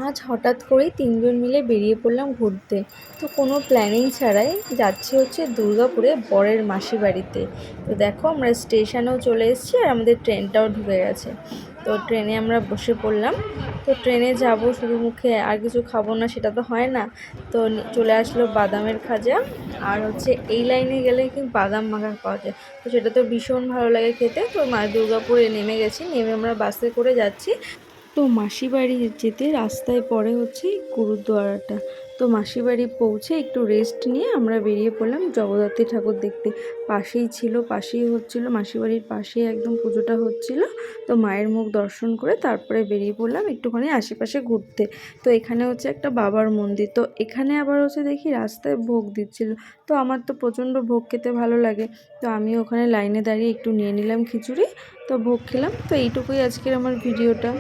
আজ হঠাৎ করেই তিনজন মিলে বেরিয়ে পড়লাম ঘুরতে। তো কোনো প্ল্যানিং ছাড়াই যাচ্ছি হচ্ছে দুর্গাপুরে বরের মাসি বাড়িতে। তো দেখো আমরা স্টেশনেও চলে এসেছি আর আমাদের ট্রেনটাও ঢুকে গেছে। তো ট্রেনে আমরা বসে পড়লাম। তো ট্রেনে যাব শুধু মুখে আর কিছু খাবো না সেটা তো হয় না। তো চলে আসলো বাদামের খাজা। আর হচ্ছে এই লাইনে গেলে কিন্তু বাদাম মাখা পাওয়া যায়, তো সেটা তো ভীষণ ভালো লাগে খেতে। তো মা দুর্গাপুরে নেমে গেছি, নেমে আমরা বাসে করে যাচ্ছি। তো মাসি বাড়ি যেতে রাস্তায় পড়ে হচ্ছে গুরুদুয়ারাটা। তো মাসি বাড়ি পৌঁছে একটু রেস্ট নিয়ে আমরা বেরিয়ে পড়লাম জগদ্ধাত্রী ঠাকুর দেখতে। পাশেই ছিল, পাশেই হচ্ছিল, মাসি বাড়ির পাশেই একদম পুজোটা হচ্ছিল। তো মায়ের মুখ দর্শন করে তারপরে বেরিয়ে পড়লাম একটুখানি আশেপাশে ঘুরতে। তো এখানে হচ্ছে একটা বাবার মন্দির, তো এখানে আবার হচ্ছে দেখি রাস্তায় ভোগ দিচ্ছিল। তো আমার তো প্রচণ্ড ভোগ খেতে ভালো লাগে, তো আমি ওখানে লাইনে দাঁড়িয়ে একটু নিয়ে নিলাম খিচুড়ি। তো ভোগ খেলাম। তো এইটুকুই আজকের আমার ভিডিওটা।